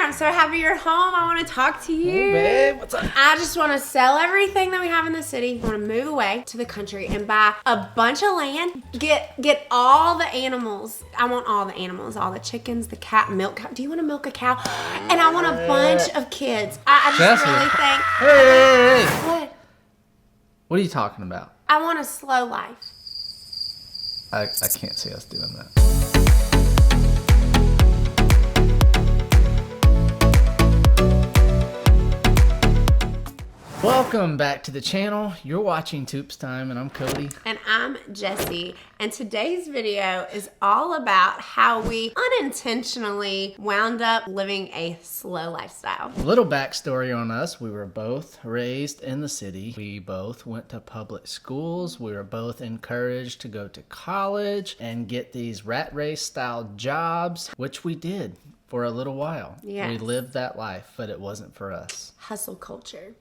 I'm so happy you're home. I want to talk to you. Hey, babe, what's up? I just want to sell everything that we have in the city. I want to move away to the country and buy a bunch of land. Get all the animals. I want all the animals, all the chickens, the cat, milk cow. Do you want to milk a cow? And I want a bunch of kids. I just really think. Hey. What? What are you talking about? I want a slow life. I can't see us doing that. Welcome back to the channel. You're watching Toops Time, and I'm Cody. And I'm Jessie. And today's video is all about how we unintentionally wound up living a slow lifestyle. A little backstory on us. We were both raised in the city. We both went to public schools. We were both encouraged to go to college and get these rat race style jobs, which we did for a little while. Yes. We lived that life, but it wasn't for us. Hustle culture.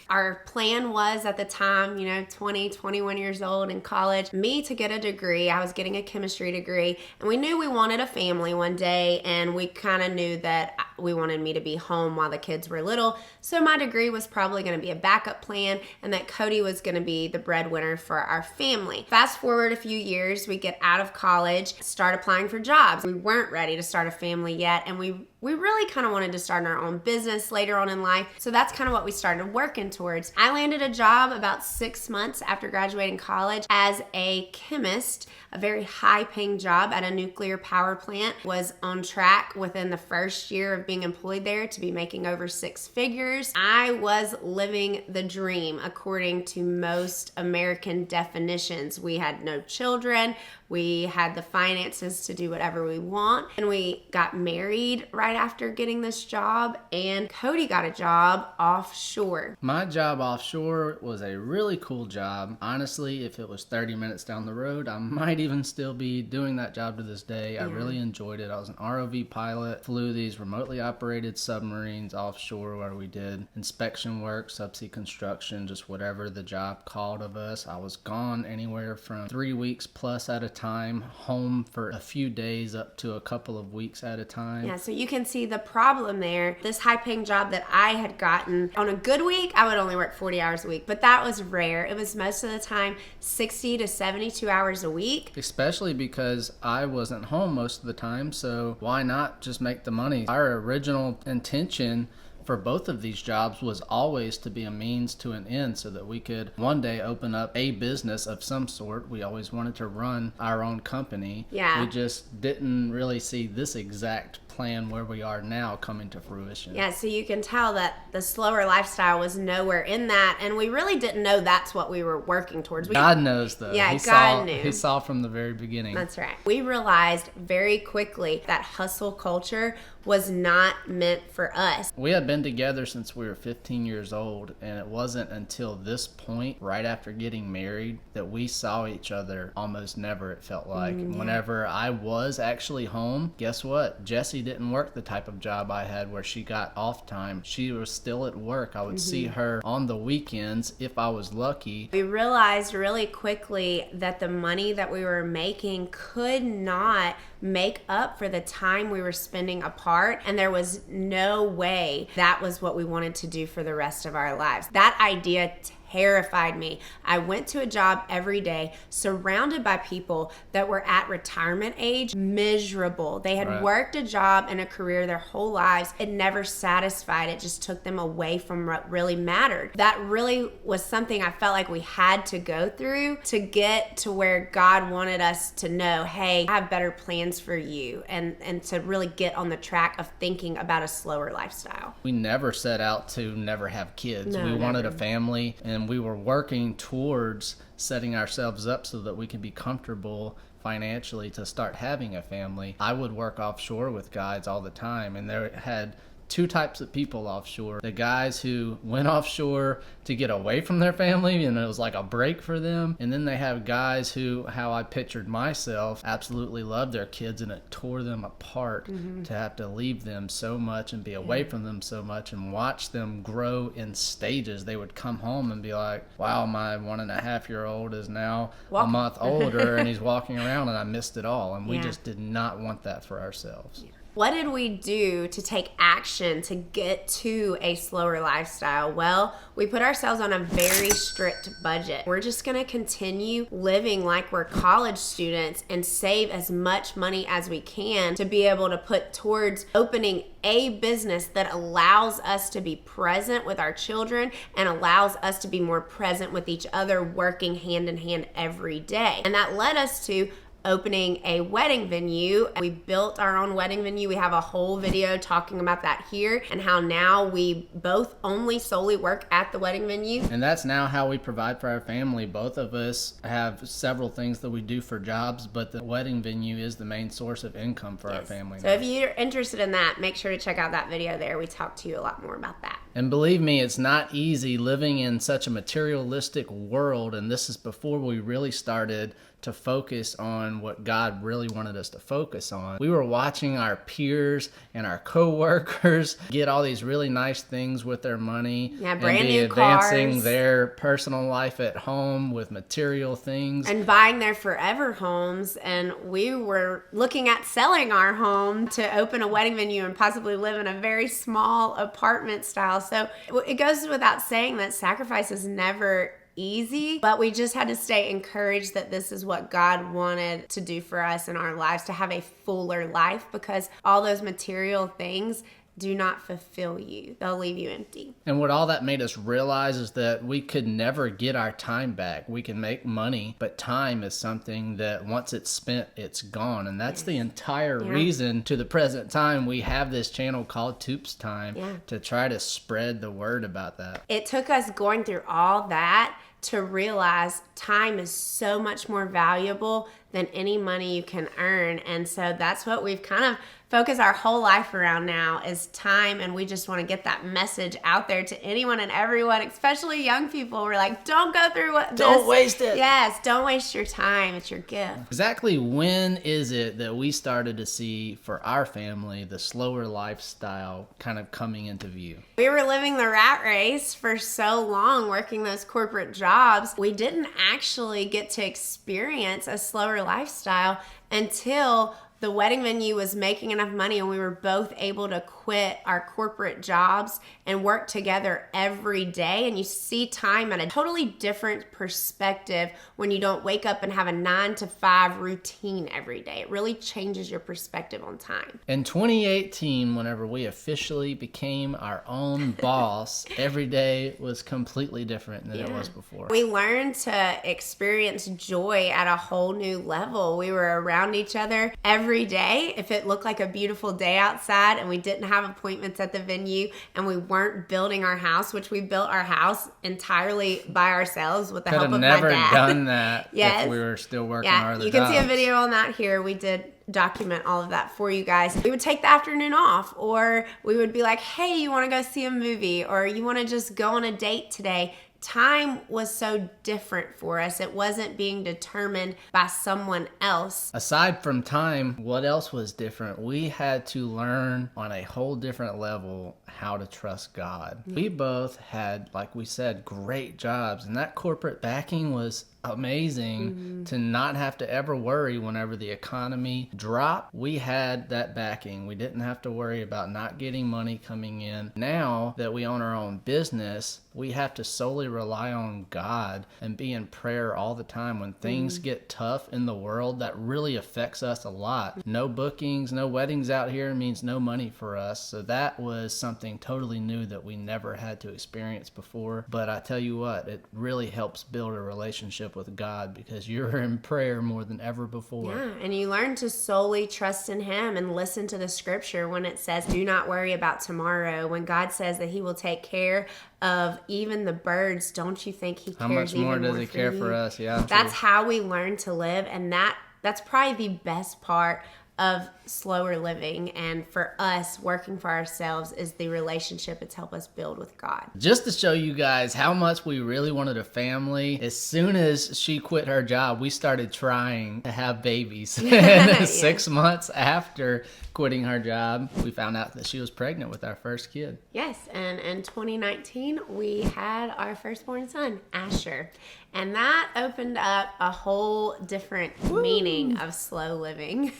Our plan was at the time, 20, 21 years old in college, me to get a degree. I was getting a chemistry degree, and we knew we wanted a family one day, and we kind of knew that we wanted me to be home while the kids were little. So my degree was probably going to be a backup plan, and that Cody was going to be the breadwinner for our family. Fast forward a few years, we get out of college, start applying for jobs. We weren't ready to start a family yet, and we really kind of wanted to start our own business later on in life. So that's kind of what we started working towards. I landed a job about 6 months after graduating college as a chemist, a very high paying job at a nuclear power plant. Was on track within the first year of being employed there to be making over 6 figures. I was living the dream according to most American definitions. We had no children. We had the finances to do whatever we want. And we got married right after getting this job, and Cody got a job offshore. My job offshore was a really cool job. Honestly, if it was 30 minutes down the road, I might even still be doing that job to this day. I really enjoyed it. I was an ROV pilot, flew these remotely operated submarines offshore where we did inspection work, subsea construction, just whatever the job called of us. I was gone anywhere from 3 weeks plus at a time, home for a few days up to a couple of weeks at a time. Yeah, so you can see the problem there. This high-paying job that I had gotten, on a good week, I would only work 40 hours a week, but that was rare. It was most of the time 60 to 72 hours a week. Especially because I wasn't home most of the time, so why not just make the money? Our original intention for both of these jobs was always to be a means to an end so that we could one day open up a business of some sort. We always wanted to run our own company. Yeah. We just didn't really see this exact plan where we are now coming to fruition. Yeah, so you can tell that the slower lifestyle was nowhere in that, and we really didn't know that's what we were working towards. God knows, though. Yeah, God knew. He saw from the very beginning. That's right. We realized very quickly that hustle culture was not meant for us. We had been together since we were 15 years old, and it wasn't until this point, right after getting married, that we saw each other almost never, it felt like. Whenever I was actually home, guess what? Jessie didn't work the type of job I had where she got off time. She was still at work. I would see her on the weekends if I was lucky. We realized really quickly that the money that we were making could not make up for the time we were spending apart, and there was no way that was what we wanted to do for the rest of our lives. That idea terrified me. I went to a job every day surrounded by people that were at retirement age, miserable. They had worked a job and a career their whole lives. It never satisfied. It just took them away from what really mattered. That really was something I felt like we had to go through to get to where God wanted us to know, hey, I have better plans for you, and to really get on the track of thinking about a slower lifestyle. We never set out to never have kids. No, we wanted never. a family, and we were working towards setting ourselves up so that we could be comfortable financially to start having a family. I would work offshore with guys all the time, and they had two types of people offshore. The guys who went offshore to get away from their family, and it was like a break for them. And then they have guys who, how I pictured myself, absolutely loved their kids, and it tore them apart to have to leave them so much and be away from them so much and watch them grow in stages. They would come home and be like, wow, my 1.5-year-old is now a month older and he's walking around, and I missed it all. And we just did not want that for ourselves. What did we do to take action to get to a slower lifestyle? Well, we put ourselves on a very strict budget. We're just going to continue living like we're college students and save as much money as we can to be able to put towards opening a business that allows us to be present with our children and allows us to be more present with each other, working hand in hand every day. And that led us to opening a wedding venue. We built our own wedding venue. We have a whole video talking about that here and how now we both only solely work at the wedding venue. And that's now how we provide for our family. Both of us have several things that we do for jobs, but the wedding venue is the main source of income for our family. So if you're interested in that, make sure to check out that video there. We talk to you a lot more about that. And believe me, it's not easy living in such a materialistic world, and this is before we really started to focus on what God really wanted us to focus on. We were watching our peers and our co-workers get all these really nice things with their money, brand and be new advancing cars, their personal life at home with material things. And buying their forever homes. And we were looking at selling our home to open a wedding venue and possibly live in a very small apartment style. So it goes without saying that sacrifice is never easy, but we just had to stay encouraged that this is what God wanted to do for us in our lives, to have a fuller life, because all those material things do not fulfill you. They'll leave you empty. And what all that made us realize is that we could never get our time back. We can make money, but time is something that once it's spent, it's gone. And that's the entire reason to the present time we have this channel called Toops Time, to try to spread the word about that. It took us going through all that to realize time is so much more valuable than any money you can earn. And so that's what we've kind of focused our whole life around now, is time. And we just want to get that message out there to anyone and everyone, especially young people. We're like, don't go through what Don't waste it. Yes, don't waste your time. It's your gift. Exactly when is it that we started to see for our family the slower lifestyle kind of coming into view? We were living the rat race for so long, working those corporate jobs. We didn't actually get to experience a slower lifestyle until the wedding venue was making enough money and we were both able to quit our corporate jobs and work together every day. And you see time at a totally different perspective when you don't wake up and have a 9-to-5 routine every day. It really changes your perspective on time. In 2018, whenever we officially became our own boss, every day was completely different than it was before. We learned to experience joy at a whole new level. We were around each other every day. If it looked like a beautiful day outside and we didn't have appointments at the venue and we weren't building our house, which we built our house entirely by ourselves with the help of my dad. Could have never done that if we were still working our other you can jobs. see a video on that here. We did document all of that for you guys. We would take the afternoon off, or we would be like, hey, you want to go see a movie, or you want to just go on a date today. Time was so different for us. It wasn't being determined by someone else. Aside from time, what else was different? We had to learn on a whole different level how to trust God. We both had, like we said, great jobs, and that corporate backing was amazing to not have to ever worry whenever the economy dropped. We had that backing. We didn't have to worry about not getting money coming in. Now that we own our own business, we have to solely rely on God and be in prayer all the time. When things get tough in the world, that really affects us a lot. No bookings, no weddings out here means no money for us. So that was something totally new that we never had to experience before. But I tell you what, it really helps build a relationship with God because you're in prayer more than ever before. Yeah, and you learn to solely trust in Him and listen to the scripture when it says, do not worry about tomorrow. When God says that He will take care of even the birds, don't you think He cares even more? How much more does He care for us? Yeah, that's how we learn to live, and that's probably the best part of slower living, and for us working for ourselves, is the relationship it's helped us build with God. Just to show you guys how much we really wanted a family, as soon as she quit her job, we started trying to have babies. And 6 months after quitting her job, we found out that she was pregnant with our first kid. Yes, and in 2019, we had our firstborn son, Asher. And that opened up a whole different meaning of slow living.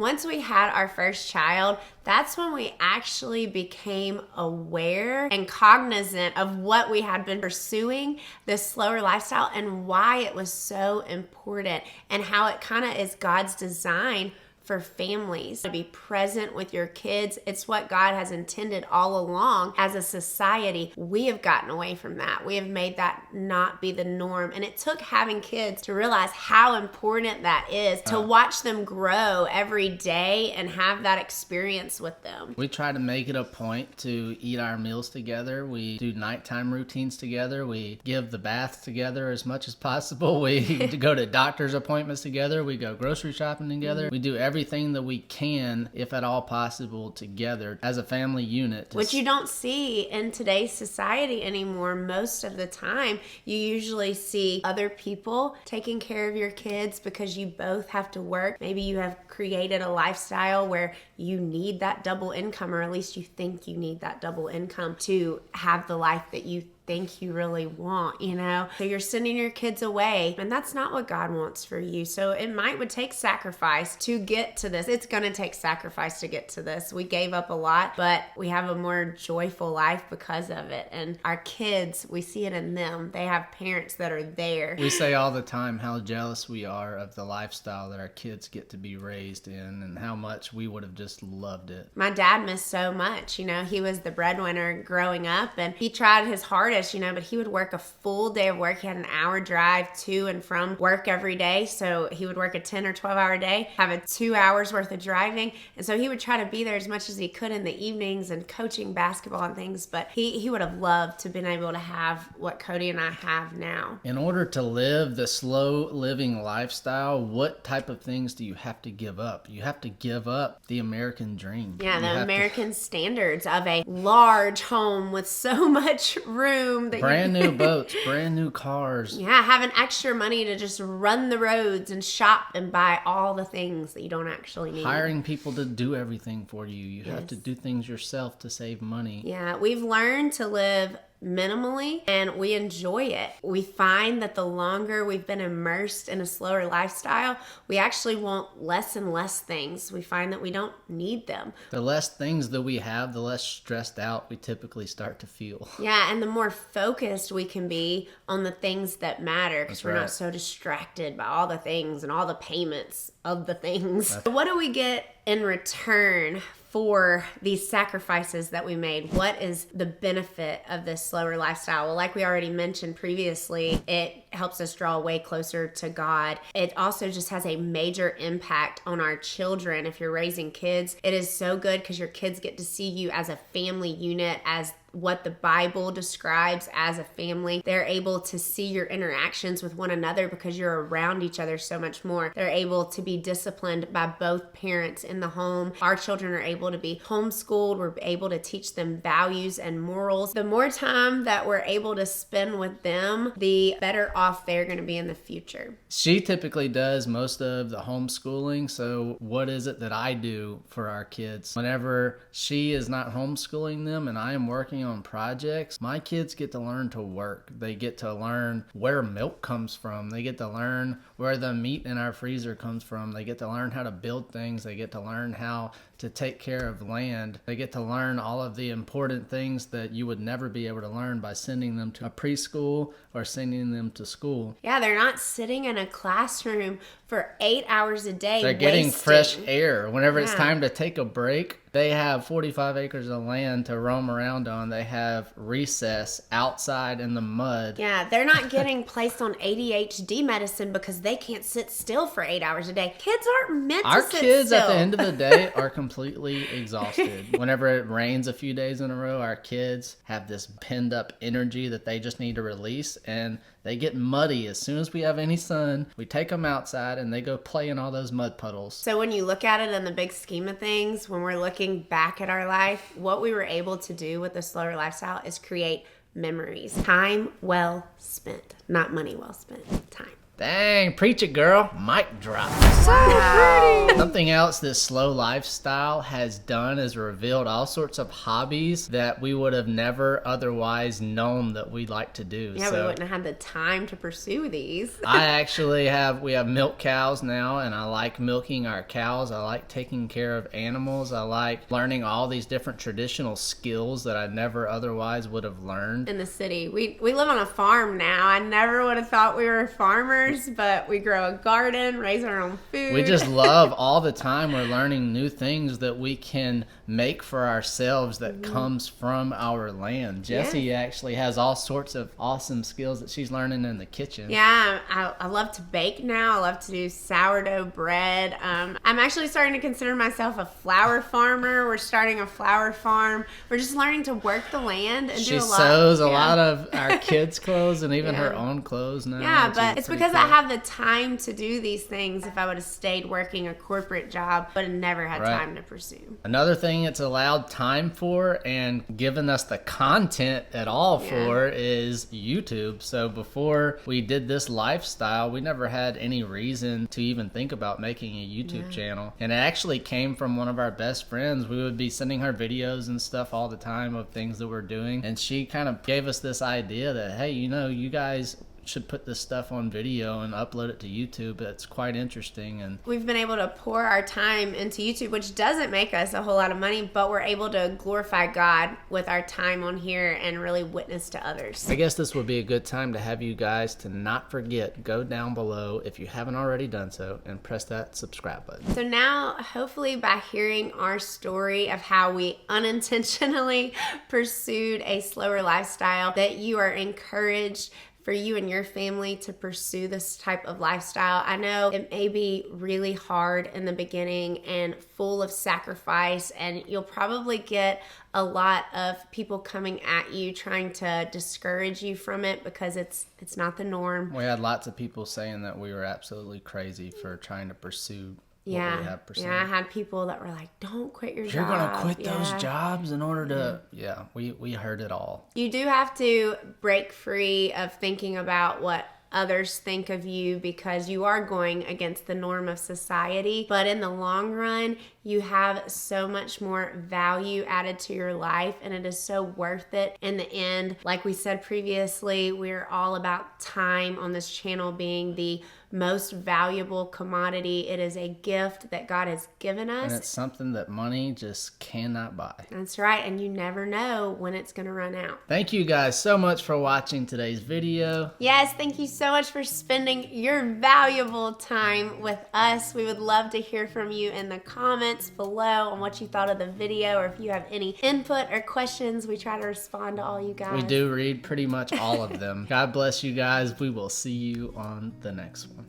once we had our first child, that's when we actually became aware and cognizant of what we had been pursuing, this slower lifestyle, and why it was so important, and how it kind of is God's design for families to be present with your kids. It's what God has intended all along. As a society, we have gotten away from that. We have made that not be the norm. And it took having kids to realize how important that is, to watch them grow every day and have that experience with them. We try to make it a point to eat our meals together. We do nighttime routines together. We give the baths together as much as possible. We go to doctor's appointments together. We go grocery shopping together. We do everything that we can, if at all possible, together as a family unit. Which you don't see in today's society anymore. Most of the time, you usually see other people taking care of your kids because you both have to work. Maybe you have created a lifestyle where you need that double income, or at least you think you need that double income to have the life that you think you really want, you know? So you're sending your kids away, and that's not what God wants for you. So it would take sacrifice to get to this. It's going to take sacrifice to get to this. We gave up a lot, but we have a more joyful life because of it. And our kids, we see it in them. They have parents that are there. We say all the time how jealous we are of the lifestyle that our kids get to be raised in, and how much we would have just loved it. My dad missed so much. You know, he was the breadwinner growing up, and he tried his hardest, you know, but he would work a full day of work. He had an hour drive to and from work every day. So he would work a 10 or 12 hour day, have a 2 hours worth of driving. And so he would try to be there as much as he could in the evenings and coaching basketball and things. But he would have loved to have been able to have what Cody and I have now. In order to live the slow living lifestyle, what type of things do you have to give up? You have to give up the American dream. Yeah, the American standards of a large home with so much room. Brand new boats, brand new cars. Yeah, having extra money to just run the roads and shop and buy all the things that you don't actually need. Hiring people to do everything for you. You have to do things yourself to save money. Yeah, we've learned to live minimally, and we enjoy it. We find that the longer we've been immersed in a slower lifestyle, we actually want less and less things. We find that we don't need them. The less things that we have, the less stressed out we typically start to feel. Yeah, and the more focused we can be on the things that matter, because we're not so distracted by all the things and all the payments of the things. What do we get in return for these sacrifices that we made? What is the benefit of this slower lifestyle? Well, like we already mentioned previously, it helps us draw way closer to God. It also just has a major impact on our children. If you're raising kids, it is so good because your kids get to see you as a family unit, as what the Bible describes as a family. They're able to see your interactions with one another because you're around each other so much more. They're able to be disciplined by both parents in the home. Our children are able to be homeschooled. We're able to teach them values and morals. The more time that we're able to spend with them, the better off they're going to be in the future. She typically does most of the homeschooling. So what is it that I do for our kids? Whenever she is not homeschooling them and I am working on projects, my kids get to learn to work. They get to learn where milk comes from. They get to learn where the meat in our freezer comes from. They get to learn how to build things. They get to learn how to take care of land. They get to learn all of the important things that you would never be able to learn by sending them to a preschool or sending them to school. Yeah, they're not sitting in a classroom for 8 hours a day. They're getting fresh air. Whenever it's time to take a break, they have 45 acres of land to roam around on. They have recess outside in the mud. Yeah, they're not getting placed on ADHD medicine because they can't sit still for 8 hours a day. Kids aren't meant to sit still. Our kids at the end of the day are completely exhausted. Whenever it rains a few days in a row, our kids have this pinned up energy that they just need to release, and they get muddy as soon as we have any sun. We take them outside and they go play in all those mud puddles. So when you look at it in the big scheme of things, when we're looking back at our life, what we were able to do with the slower lifestyle is create memories. Time well spent, not money well spent. Time. Dang, preach it, girl. Mic drop. Wow. Something else this slow lifestyle has done is revealed all sorts of hobbies that we would have never otherwise known that we like to do. Yeah, we wouldn't have had the time to pursue these. We have milk cows now, and I like milking our cows. I like taking care of animals. I like learning all these different traditional skills that I never otherwise would have learned. In the city. We live on a farm now. I never would have thought we were farmers, but we grow a garden, raise our own food. We just love all the time we're learning new things that we can make for ourselves that comes from our land. Jessie actually has all sorts of awesome skills that she's learning in the kitchen. Yeah, I love to bake now. I love to do sourdough bread. I'm actually starting to consider myself a flower farmer. We're starting a flower farm. We're just learning to work the land and do a lot. She sews a lot of our kids' clothes and even her own clothes now. Yeah, but it's because I have the time to do these things if I would have stayed working a corporate job, but never had time to pursue. Another thing it's allowed time for and given us the content at all for is YouTube. So before we did this lifestyle, we never had any reason to even think about making a YouTube channel. And it actually came from one of our best friends. We would be sending her videos and stuff all the time of things that we're doing. And she kind of gave us this idea that, hey, you know, you guys should put this stuff on video and upload it to YouTube. It's quite interesting. And we've been able to pour our time into YouTube, which doesn't make us a whole lot of money, but we're able to glorify God with our time on here and really witness to others. I guess this would be a good time to have you guys to not forget, go down below if you haven't already done so and press that subscribe button. So now, hopefully by hearing our story of how we unintentionally pursued a slower lifestyle, that you are encouraged for you and your family to pursue this type of lifestyle. I know it may be really hard in the beginning and full of sacrifice, and you'll probably get a lot of people coming at you trying to discourage you from it because it's not the norm. We had lots of people saying that we were absolutely crazy for trying to pursue what we have pursued. Yeah, I had people that were like, don't quit your job. You're going to quit those jobs in order to... Yeah, we heard it all. You do have to break free of thinking about what others think of you because you are going against the norm of society. But in the long run, you have so much more value added to your life, and it is so worth it in the end. Like we said previously, we're all about time on this channel being the most valuable commodity. It is a gift that God has given us. And it's something that money just cannot buy. That's right, and you never know when it's going to run out. Thank you guys so much for watching today's video. Yes, thank you so much for spending your valuable time with us. We would love to hear from you in the comments below on what you thought of the video, or if you have any input or questions. We try to respond to all you guys. We do read pretty much all of them. God bless you guys. We will see you on the next one.